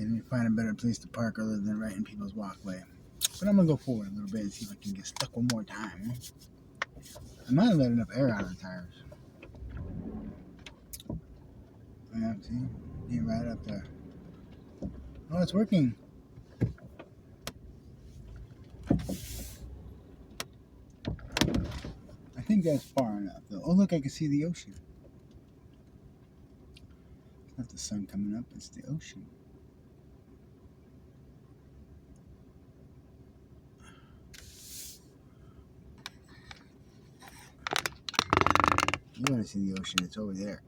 let me find a better place to park other than right in people's walkway. But I'm gonna go forward a little bit and see if I can get stuck one more time. I might have let enough air out of the tires. Yeah, see? Get right up there. Oh, it's working. I think that's far enough, though. Oh, look, I can see the ocean. It's not the sun coming up, it's the ocean. You want to see the ocean, it's over there.